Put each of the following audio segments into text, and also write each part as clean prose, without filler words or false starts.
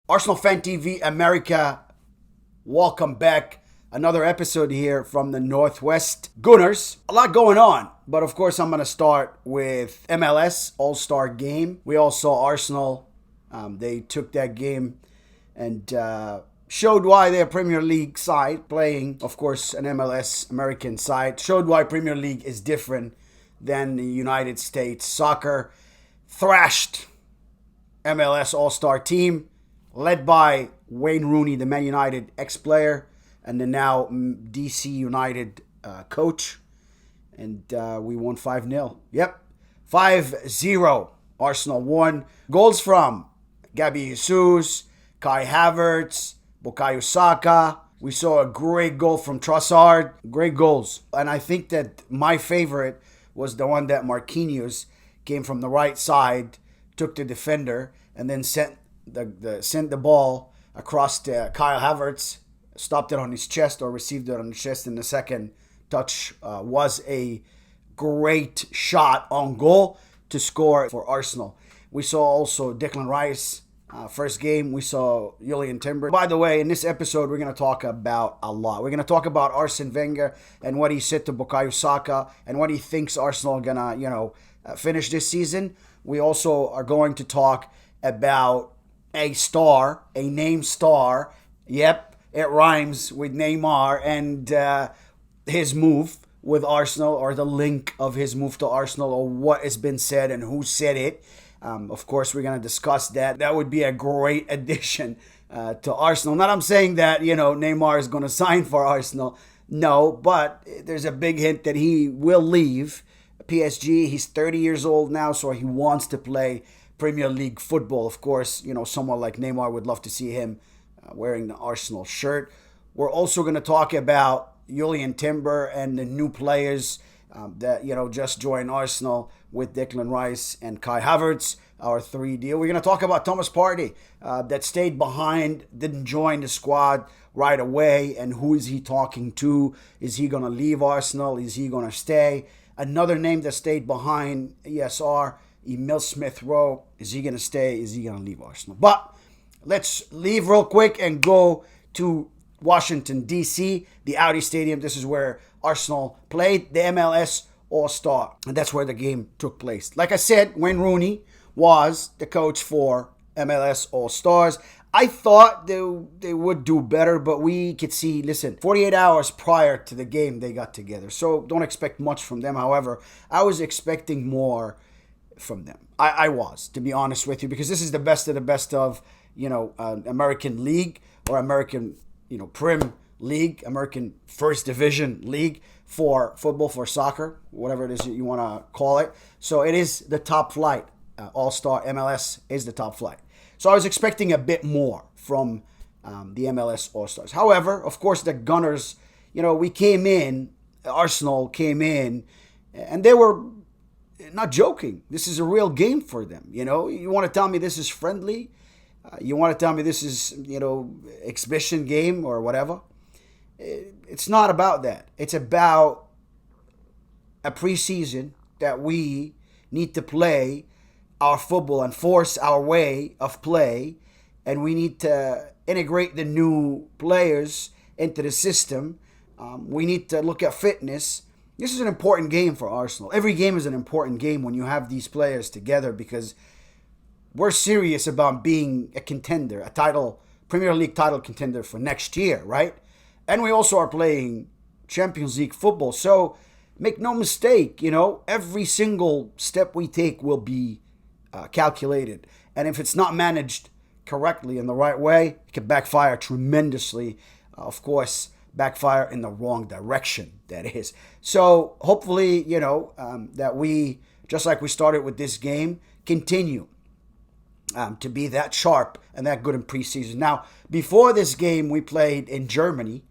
Arsenal Fan TV America, welcome back. Another episode here from the Northwest Gunners. A lot going on, but of course, I'm going to start with MLS AllStar Game. We all saw Arsenal. They took that game and showed why they're a Premier League side, playing, of course, an MLS American side. Showed why Premier League is different than the United States soccer. Thrashed MLS All-Star team, led by Wayne Rooney, the Man United ex-player, and the now DC United coach. And we won 5-0. Yep, 5-0. Arsenal won. Goals from Gabby Jesus, Kai Havertz, Bukayo Saka. We saw a great goal from Trossard. Great goals. And I think that my favorite was the one that Marquinhos came from the right side, took the defender, and then sent the ball across to Kyle Havertz, stopped it on his chest or received it on his chest in the second touch. Was a great shot on goal to score for Arsenal. We saw also Declan Rice. First game, we saw Julian Timber. By the way, in this episode, we're going to talk about a lot. We're going to talk about Arsene Wenger and what he said to Bukayo Saka and what he thinks Arsenal are going to, finish this season. We also are going to talk about a name star. Yep, it rhymes with Neymar and his move with Arsenal, or the link of his move to Arsenal, or what has been said and who said it. Of course, we're going to discuss that. That would be a great addition to Arsenal. Not I'm saying that, Neymar is going to sign for Arsenal. No, but there's a big hint that he will leave PSG. He's 30 years old now, so he wants to play Premier League football. Of course, someone like Neymar would love to see him wearing the Arsenal shirt. We're also going to talk about Julian Timber and the new players that just joined Arsenal with Declan Rice and Kai Havertz, our 3 deal. We're going to talk about Thomas Partey that stayed behind, didn't join the squad right away, and who is he talking to? Is he going to leave Arsenal? Is he going to stay? Another name that stayed behind ESR, Emil Smith-Rowe. Is he going to stay? Is he going to leave Arsenal? But let's leave real quick and go to Washington, D.C., the Audi Stadium. This is where Arsenal played the MLS All-Star, and that's where the game took place. Like I said, Wayne Rooney was the coach for MLS All-Stars. I thought they would do better, but we could see, 48 hours prior to the game, they got together. So don't expect much from them. However, I was expecting more from them. I was, to be honest with you, because this is the best of the best of, American League, or American, Prim League, American First Division League for football, for soccer, whatever it is you want to call it. So it is the top flight. All-Star MLS is the top flight. So I was expecting a bit more from the MLS All-Stars. However, of course, the Gunners, Arsenal came in, and they were not joking. This is a real game for them. You want to tell me this is friendly? You want to tell me this is, exhibition game or whatever? It's not about that. It's about a preseason that we need to play our football and force our way of play, and we need to integrate the new players into the system. We need to look at fitness. This is an important game for Arsenal. Every game is an important game when you have these players together, because we're serious about being a contender, a Premier League title contender for next year, right? And we also are playing Champions League football. So make no mistake, every single step we take will be calculated. And if it's not managed correctly in the right way, it can backfire tremendously. Of course, backfire in the wrong direction, that is. So hopefully, that we, just like we started with this game, continue to be that sharp and that good in preseason. Now, before this game, we played in Germany.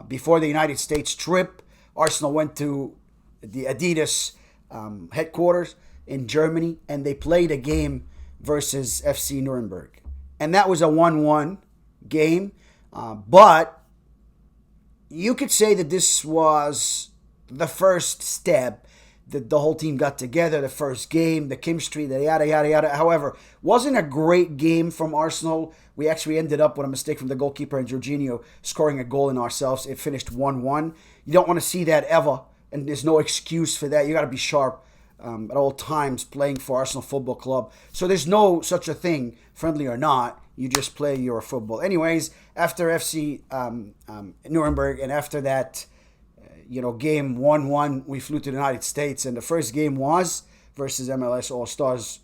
Before the United States trip, Arsenal went to the Adidas headquarters in Germany, and they played a game versus FC Nuremberg. And that was a 1-1 game. But you could say that this was the first step the whole team got together, the first game, the chemistry, the yada, yada, yada. However, wasn't a great game from Arsenal. We actually ended up with a mistake from the goalkeeper and Jorginho scoring a goal in ourselves. It finished 1-1. You don't want to see that ever, and there's no excuse for that. You got to be sharp at all times playing for Arsenal Football Club. So there's no such a thing, friendly or not. You just play your football. Anyways, after FC Nuremberg, and after that, game 1-1, we flew to the United States, and the first game was versus MLS AllStars.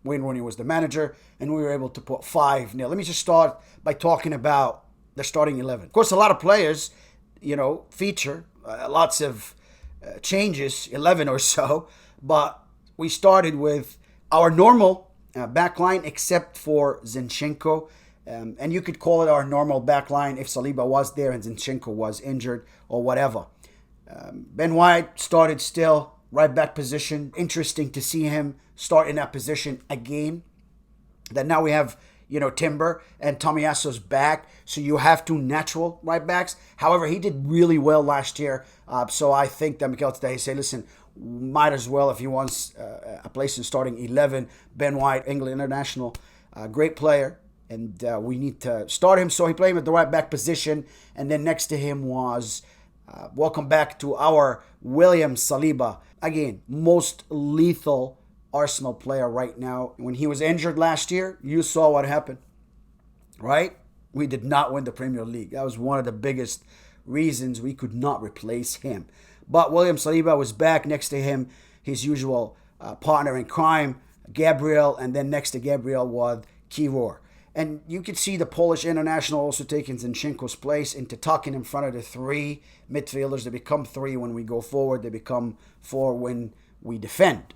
Wayne Rooney was the manager, and we were able to put 5-0. Let me just start by talking about the starting 11. Of course, a lot of players, feature lots of changes, 11 or so, but we started with our normal backline except for Zinchenko. And you could call it our normal backline if Saliba was there and Zinchenko was injured or whatever. Ben White started still, right back position. Interesting to see him start in that position again. Then now we have, Timber and Tomiyasu's back. So you have two natural right backs. However, he did really well last year. So I think that Mikel today said, listen, might as well, if he wants a place in starting 11, Ben White, England international, great player. And we need to start him. So he played him at the right back position. And then next to him was, welcome back to our William Saliba. Again, most lethal Arsenal player right now. When he was injured last year, you saw what happened, right? We did not win the Premier League. That was one of the biggest reasons we could not replace him. But William Saliba was back. Next to him, his usual partner in crime, Gabriel. And then next to Gabriel was Kiror. And you could see the Polish international also taking Zinchenko's place into tucking in front of the three midfielders. They become three when we go forward. They become four when we defend.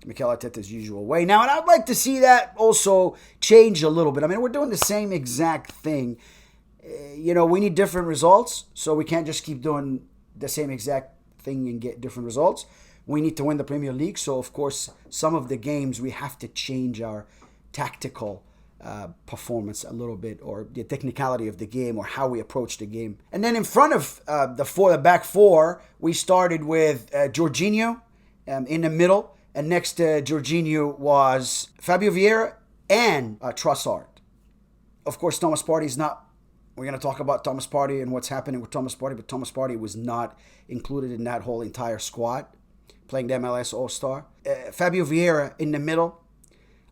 Mikel Arteta's usual way. Now, and I'd like to see that also change a little bit. I mean, we're doing the same exact thing. We need different results, so we can't just keep doing the same exact thing and get different results. We need to win the Premier League, so of course, some of the games we have to change our tactical performance a little bit, or the technicality of the game, or how we approach the game. And then in front of the back four, we started with Jorginho in the middle, and next to Jorginho was Fabio Vieira and Trossard. Of course, Thomas Partey's not. We're going to talk about Thomas Partey and what's happening with Thomas Partey, but Thomas Partey was not included in that whole entire squad playing the MLS All-Star. Fabio Vieira in the middle.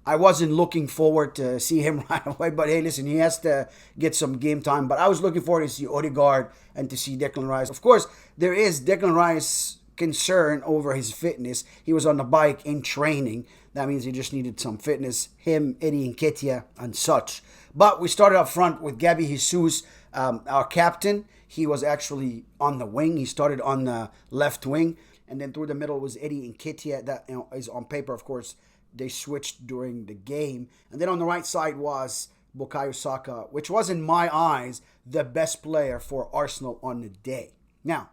I wasn't looking forward to see him right away, but hey, listen, he has to get some game time. But I was looking forward to see Odegaard and to see Declan Rice. Of course, there is Declan Rice concern over his fitness. He was on the bike in training. That means he just needed some fitness. Him, Eddie Nketiah, and such. But we started up front with Gabby Jesus, our captain. He was actually on the wing. He started on the left wing. And then through the middle was Eddie Nketiah. That is on paper, of course. They switched during the game. And then on the right side was Bukayo Saka, which was, in my eyes, the best player for Arsenal on the day. Now,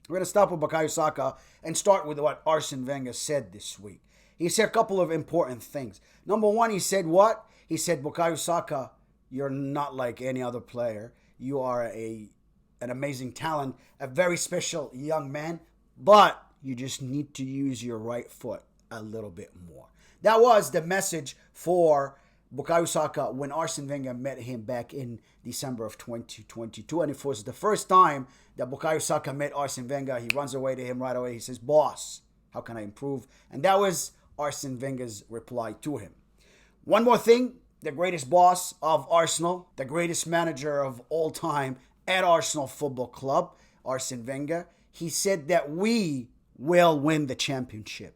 we're going to stop with Bukayo Saka and start with what Arsene Wenger said this week. He said a couple of important things. Number one, he said what? He said, Bukayo Saka, you're not like any other player. You are an amazing talent, a very special young man, but you just need to use your right foot a little bit more. That was the message for Bukayo Saka when Arsene Wenger met him back in December of 2022. And it was the first time that Bukayo Saka met Arsene Wenger. He runs away to him right away. He says, boss, how can I improve? And that was Arsene Wenger's reply to him. One more thing, the greatest boss of Arsenal, the greatest manager of all time at Arsenal Football Club, Arsene Wenger, he said that we will win the championship.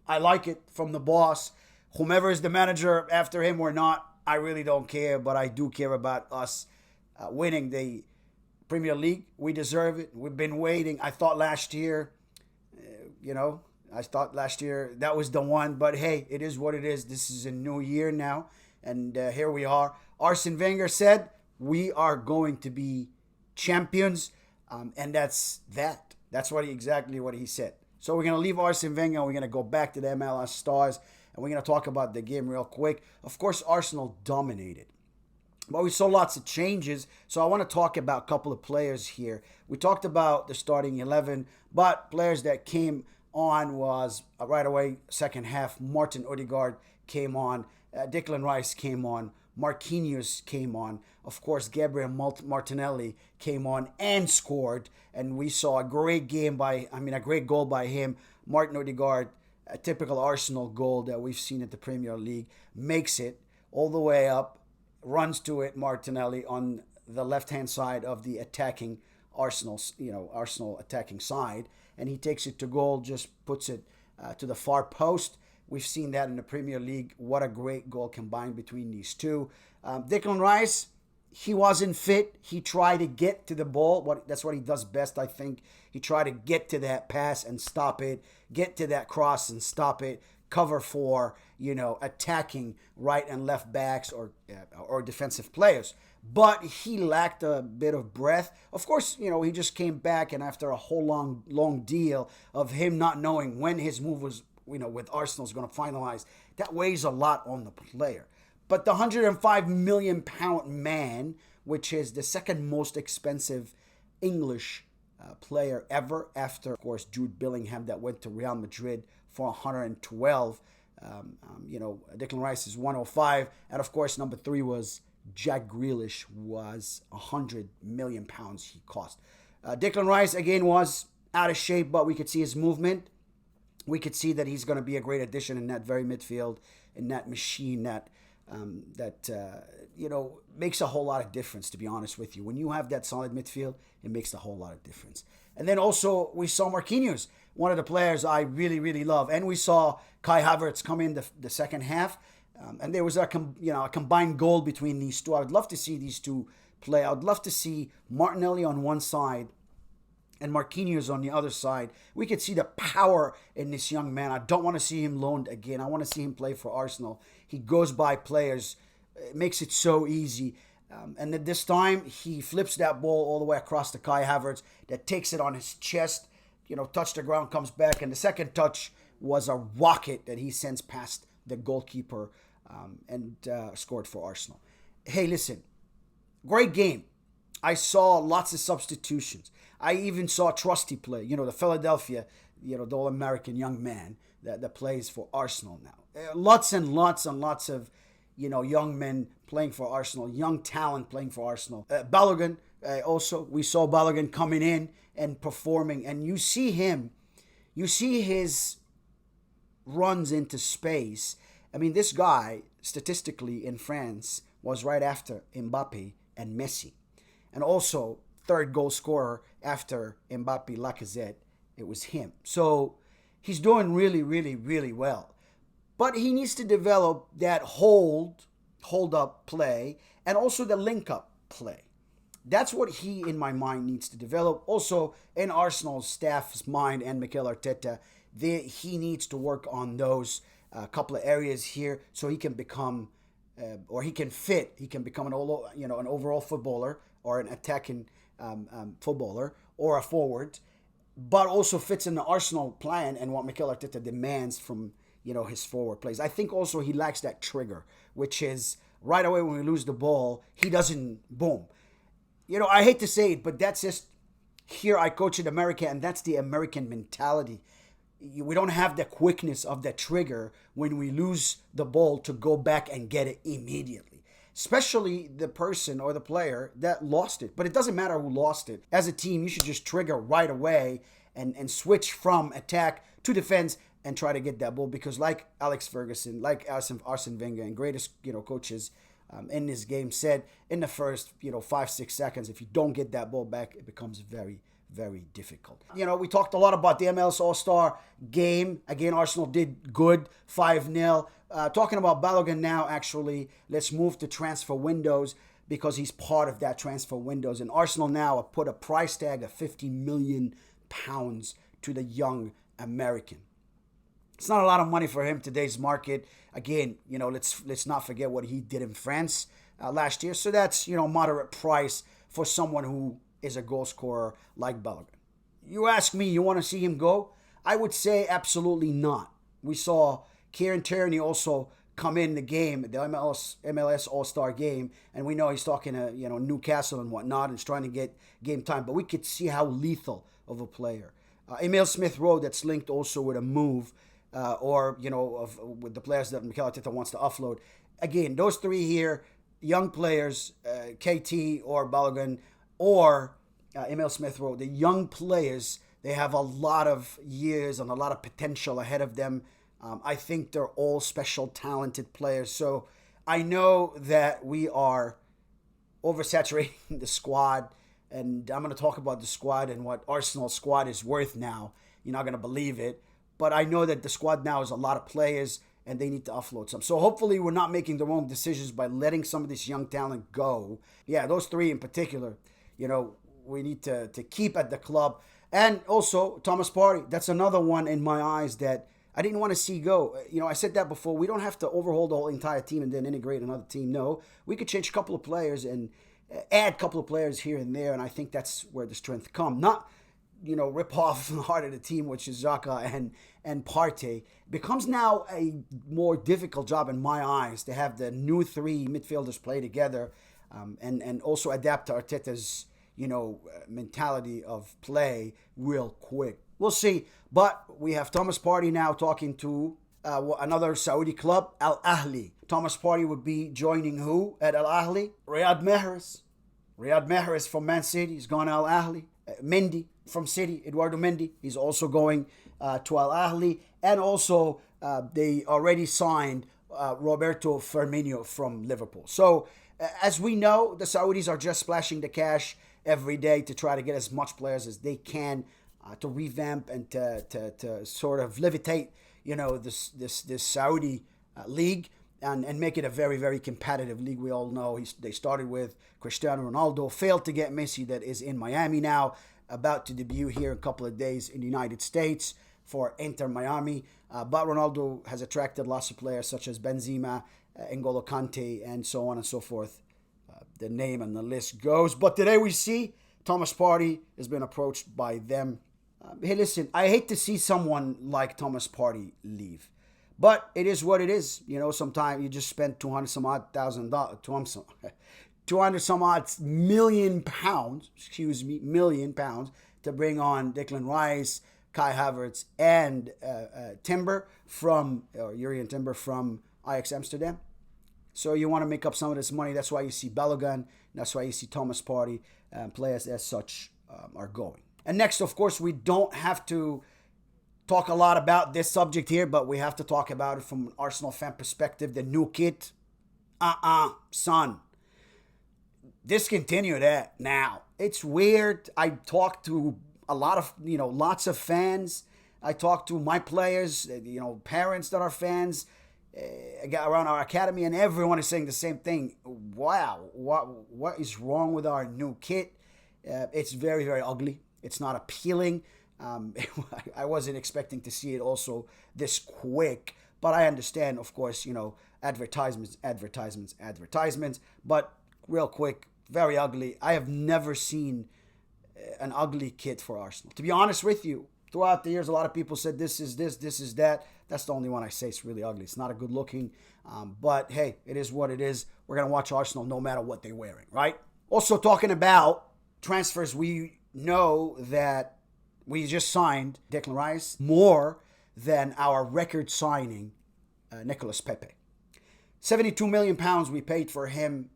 I like it from the boss. Whomever is the manager after him or not, I really don't care, but I do care about us winning the Premier League. We deserve it. We've been waiting. I thought last year, that was the one, but hey, it is what it is. This is a new year now, and here we are. Arsene Wenger said, we are going to be champions, and that's that. That's exactly what he said. So we're going to leave Arsene Wenger, and we're going to go back to the MLS Stars, and we're going to talk about the game real quick. Of course, Arsenal dominated, but we saw lots of changes, so I want to talk about a couple of players here. We talked about the starting 11, but players that came on was right away, second half, Martin Odegaard came on, Declan Rice came on, Marquinhos came on, of course, Gabriel Martinelli came on and scored, and we saw a great a great goal by him. Martin Odegaard, a typical Arsenal goal that we've seen at the Premier League, makes it all the way up, runs to it, Martinelli on the left-hand side of the attacking Arsenal attacking side, and he takes it to goal, just puts it to the far post. We've seen that in the Premier League. What a great goal combined between these two. Declan Rice, he wasn't fit. He tried to get to the ball. That's what he does best, I think. He tried to get to that pass and stop it, get to that cross and stop it, cover for, attacking right and left backs or defensive players. But he lacked a bit of breath. Of course, he just came back, and after a whole long deal of him not knowing when his move was, with Arsenal is going to finalize, that weighs a lot on the player. But the £105 million man, which is the second most expensive English player ever, after, of course, Jude Bellingham that went to Real Madrid for 112. Declan Rice is 105, and of course, number 3 was Jack Grealish, was £100 million he cost. Declan Rice again was out of shape, but we could see his movement. We could see that he's going to be a great addition in that very midfield, in that machine that makes a whole lot of difference, to be honest with you. When you have that solid midfield, it makes a whole lot of difference. And then also we saw Marquinhos, one of the players I really, really love. And we saw Kai Havertz come in the second half. And there was a combined goal between these two. I would love to see these two play. I would love to see Martinelli on one side and Marquinhos on the other side. We could see the power in this young man. I don't want to see him loaned again. I want to see him play for Arsenal. He goes by players. It makes it so easy. And at this time, he flips that ball all the way across to Kai Havertz, that takes it on his chest, touch the ground, comes back. And the second touch was a rocket that he sends past the goalkeeper and scored for Arsenal. Hey, listen, great game. I saw lots of substitutions. I even saw Trusty play, the Philadelphia, the All-American young man that plays for Arsenal now. Lots and lots and lots of, young men playing for Arsenal, young talent playing for Arsenal. Balogun, also, we saw Balogun coming in and performing, and you see his runs into space. I mean, this guy, statistically in France, was right after Mbappe and Messi. And also, third goal scorer after Mbappe, Lacazette, it was him. So he's doing really, really, really well. But he needs to develop that hold-up play, and also the link-up play. That's what he, in my mind, needs to develop. Also, in Arsenal's staff's mind and Mikel Arteta, he needs to work on those couple of areas here so he can become, he can become an overall footballer or an attacking footballer or a forward, but also fits in the Arsenal plan and what Mikel Arteta demands from his forward plays. I think also he lacks that trigger, which is right away when we lose the ball, he doesn't boom. I hate to say it, but that's just here. I coach in America, and that's the American mentality. We don't have the quickness of the trigger when we lose the ball to go back and get it immediately, especially the person or the player that lost it. But it doesn't matter who lost it. As a team, you should just trigger right away and switch from attack to defense and try to get that ball, because like Alex Ferguson, like Arsene Wenger, and greatest coaches in this game said, in the first 5-6 seconds, if you don't get that ball back, it becomes very, very difficult. We talked a lot about the MLS AllStar Game. Again, Arsenal did good, 5-0. Talking about Balogun now, actually, let's move to transfer windows, because he's part of that transfer windows. And Arsenal now have put a price tag of £50 million to the young American. It's not a lot of money for him today's market. Again, let's not forget what he did in France last year. So that's, moderate price for someone who is a goal scorer like Balogun. You ask me, you want to see him go? I would say absolutely not. We saw Kieran Tierney also come in the game, the MLS All-Star Game, and we know he's talking to Newcastle and whatnot, and he's trying to get game time. But we could see how lethal of a player Emil Smith-Rowe, that's linked also with a move, with the players that Mikel Arteta wants to offload. Again, those three here, young players, KT or Balogun or Emil Smith-Rowe, the young players, they have a lot of years and a lot of potential ahead of them. I think they're all special, talented players. So I know that we are oversaturating the squad, and I'm going to talk about the squad and what Arsenal's squad is worth now. You're not going to believe it. But I know that the squad now is a lot of players, and they need to offload some. So hopefully we're not making the wrong decisions by letting some of this young talent go. Yeah, those three in particular, we need to keep at the club. And also, Thomas Partey, that's another one in my eyes that I didn't want to see go. I said that before. We don't have to overhaul the whole entire team and then integrate another team. No, we could change a couple of players and add a couple of players here and there, and I think that's where the strength comes. Not, rip off the heart of the team, which is Xhaka and Partey. Becomes now a more difficult job in my eyes to have the new three midfielders play together, and also adapt to Arteta's mentality of play real quick. We'll see. But we have Thomas Partey now talking to another Saudi club, Al Ahly. Thomas Partey would be joining who at Al Ahly? Riyad Mahrez. Riyad Mahrez from Man City. He's gone to Al Ahly. Mendy from City, Eduardo Mendy. He's also going to Al Ahly. And also, they already signed Roberto Firmino from Liverpool. So, as we know, the Saudis are just splashing the cash every day to try to get as much players as they can to revamp and to sort of levitate, this Saudi league and make it a very, very competitive league. We all know they started with Cristiano Ronaldo, failed to get Messi, that is in Miami now, about to debut here in a couple of days in the United States for Inter Miami. But Ronaldo has attracted lots of players such as Benzema, N'Golo Kante, and so on and so forth. The name and the list goes. But today we see Thomas Partey has been approached by them. Hey, listen, I hate to see someone like Thomas Partey leave. But it is what it is. Sometimes you just spend 200 some odd million pounds, million pounds to bring on Declan Rice, Kai Havertz, and Jurrien Timber from Ajax Amsterdam. So you want to make up some of this money. That's why you see Balogun. That's why you see Thomas Partey. Players as such are going. And next, of course, we don't have to talk a lot about this subject here, but we have to talk about it from an Arsenal fan perspective. The new kit. Son. Discontinue that now. It's weird. I talked to a lot of, lots of fans. I talked to my players, parents that are fans around our academy, and everyone is saying the same thing. Wow, what is wrong with our new kit? It's very, very ugly. It's not appealing. I wasn't expecting to see it also this quick, but I understand, of course, advertisements. But real quick, very ugly. I have never seen an ugly kit for Arsenal. To be honest with you, throughout the years, a lot of people said this is that. That's the only one I say it's really ugly. It's not a good looking, but hey, it is what it is. We're going to watch Arsenal no matter what they're wearing, right? Also talking about transfers, we know that we just signed Declan Rice more than our record signing, Nicolas Pepe. 72 million pounds we paid for him.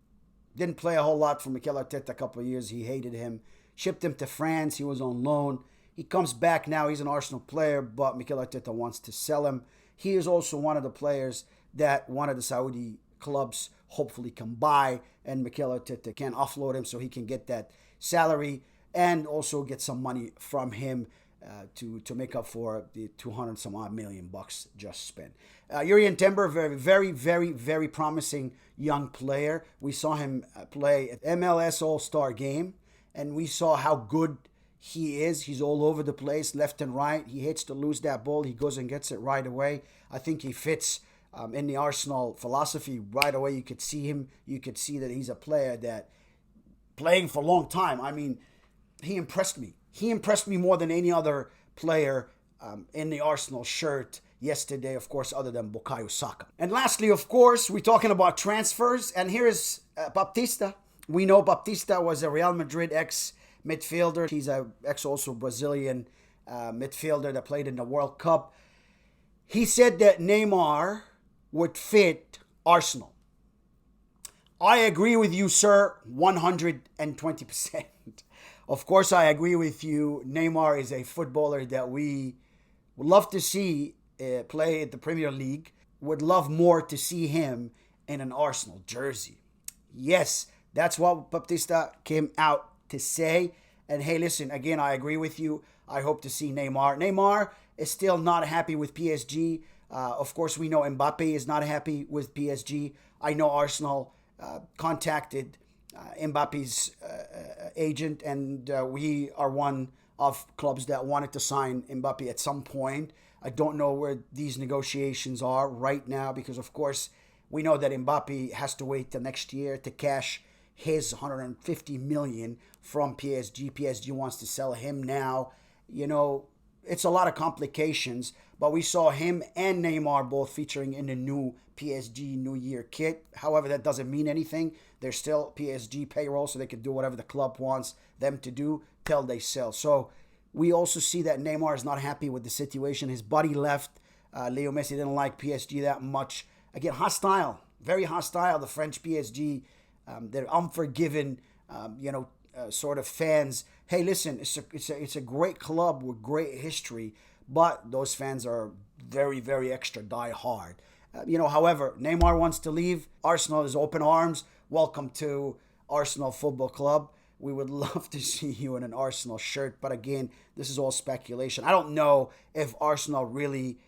Didn't play a whole lot for Mikel Arteta a couple of years. He hated him. Shipped him to France. He was on loan. He comes back now. He's an Arsenal player, but Mikel Arteta wants to sell him. He is also one of the players that one of the Saudi clubs hopefully can buy, and Mikel Arteta can offload him so he can get that salary and also get some money from him to make up for the 200 some odd million bucks just spent. Jurrien Timber, very, very, very, very promising young player. We saw him play at MLS AllStar Game, and we saw how good he is. He's all over the place, left and right. He hates to lose that ball. He goes and gets it right away. I think he fits in the Arsenal philosophy right away. You could see him. You could see that he's a player that playing for a long time. I mean, he impressed me. He impressed me more than any other player in the Arsenal shirt yesterday, of course, other than Bukayo Saka. And lastly, of course, we're talking about transfers. And here is Baptista. We know Baptista was a Real Madrid ex-midfielder. He's a ex-also Brazilian midfielder that played in the World Cup. He said that Neymar would fit Arsenal. I agree with you, sir, 120%. Of course, I agree with you. Neymar is a footballer that we would love to see play at the Premier League. Would love more to see him in an Arsenal jersey. Yes, that's what Baptista came out to say. And hey, listen, again, I agree with you. I hope to see Neymar. Neymar is still not happy with PSG. Of course, we know Mbappe is not happy with PSG. I know Arsenal contacted Mbappe's agent, and we are one of clubs that wanted to sign Mbappe at some point. I don't know where these negotiations are right now because, of course, we know that Mbappe has to wait till next year to cash his 150 million from PSG. PSG wants to sell him now. You know, it's a lot of complications, but we saw him and Neymar both featuring in the new PSG New Year kit. However, that doesn't mean anything. They're still PSG payroll, so they can do whatever the club wants them to do till they sell. So we also see that Neymar is not happy with the situation. His buddy left. Leo Messi didn't like PSG that much. Again, hostile, very hostile. The French PSG, they're unforgiving, sort of fans. Hey, listen, it's a great club with great history, but those fans are very, very extra die hard. However, Neymar wants to leave. Arsenal is open arms. Welcome to Arsenal Football Club. We would love to see you in an Arsenal shirt, but again, this is all speculation. I don't know if Arsenal really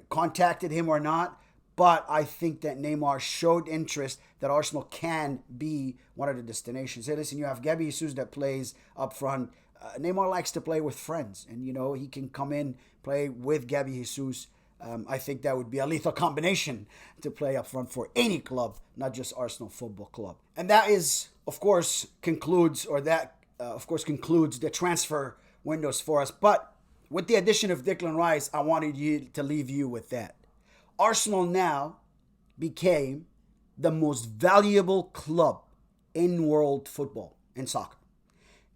contacted him or not, but I think that Neymar showed interest that Arsenal can be one of the destinations. Hey, listen, you have Gabby Jesus that plays up front. Neymar likes to play with friends, and he can come in, play with Gabby Jesus. I think that would be a lethal combination to play up front for any club, not just Arsenal Football Club. And that is, of course, concludes the transfer windows for us. But with the addition of Declan Rice, I wanted to leave you with that. Arsenal now became the most valuable club in world football and soccer.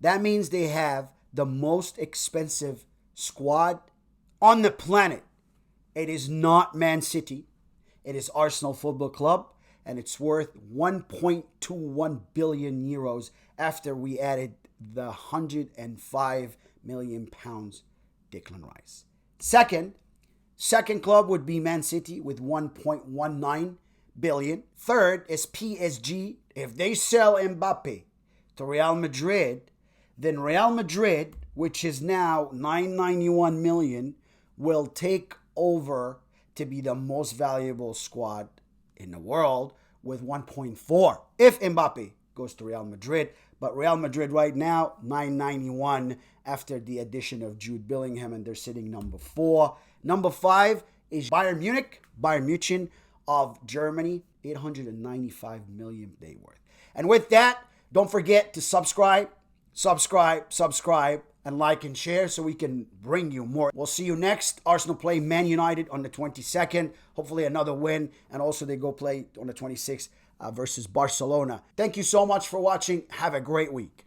That means they have the most expensive squad on the planet. It is not Man City. It is Arsenal Football Club, and it's worth 1.21 billion euros after we added the 105 million pounds Declan Rice. Second club would be Man City with 1.19 billion. Third is PSG. If they sell Mbappe to Real Madrid, then Real Madrid, which is now 991 million, will take over to be the most valuable squad in the world with 1.4 if Mbappe goes to Real Madrid. But Real Madrid right now, 991 after the addition of Jude Bellingham, and they're sitting number 4. Number 5 is Bayern Munich of Germany, 895 million they worth. And with that, don't forget to subscribe, and like and share so we can bring you more. We'll see you next. Arsenal play Man United on the 22nd. Hopefully another win. And also they go play on the 26th versus Barcelona. Thank you so much for watching. Have a great week.